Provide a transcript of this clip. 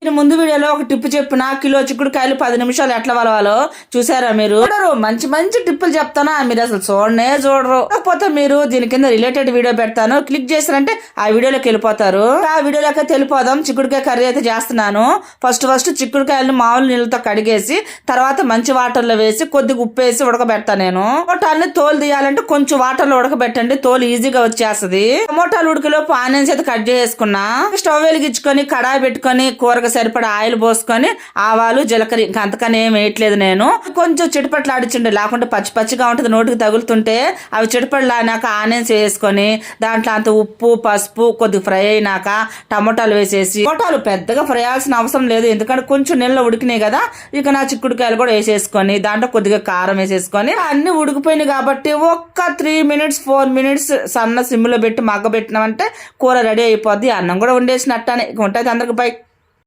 నేను ముందు వీడియోలో ఒక టిప్ చెప్పిన కిలో చిక్కుడుకాయలు 10 నిమిషాలు ఎట్లా వలవాలో చూసారా మీరు? చూడరు, మంచి మంచి టిప్పులు చెప్తానా మీరు అసలు చూడరు. కాకపోతే మీరు దీని కింద రిలేటెడ్ వీడియో పెడతాను, క్లిక్ చేశారంటే ఆ వీడియోలోకి వెళ్ళిపోతారు. ఆ వీడియోలోకి వెళ్ళిపోదాం. చిక్కుడుకాయ కర్రీ అయితే చేస్తున్నాను. ఫస్ట్ చిక్కుడుకాయలను మామూలు నీళ్ళతో కడిగేసి తర్వాత మంచి వాటర్ లో వేసి కొద్దిగా ఉప్పు వేసి ఉడకబెడతా. నేను టమోటాలని తోలు తీయాలంటే కొంచెం వాటర్ లో ఉడకబెట్టండి, తోలు ఈజీగా వచ్చేస్తుంది. టమోటాలు ఉడికిలోపు ఆనియన్స్ అయితే కట్ చేసుకున్నా. స్టవ్ వెలిగించుకొని కడాయి పెట్టుకొని కూరగా సరిపడా ఆయిల్ పోసుకొని ఆవాలు జీలకర్ర ఇంకా అంతకని ఏం వేయట్లేదు. నేను కొంచెం చిటపట్లాడిచుండే, లేకుంటే పచ్చిగా ఉంటుంది నోటికి తగులుతుంటే. అవి చిటపట్లాడినాక ఆనియన్స్ వేసుకొని దాంట్లో అంత ఉప్పు పసుపు కొద్దిగా ఫ్రై అయినాక టమోటాలు వేసేసి, టమోటాలు పెద్దగా ఫ్రై అవ్వాల్సిన అవసరం లేదు ఎందుకంటే కొంచెం నీళ్ళలో ఉడికినాయి కదా. ఇక నా చిక్కుడుకాయలు కూడా వేసేసుకొని దాంట్లో కొద్దిగా కారం వేసేసుకొని అన్ని ఉడికిపోయినాయి కాబట్టి ఒక్క 3 minutes 4 minutes సన్న సిమ్లో పెట్టి మగ్గబెట్టినామంటే కూర రెడీ అయిపోద్ది. అన్నం కూడా వండేసినట్టనే ఉంటుంది. అందరికి బై.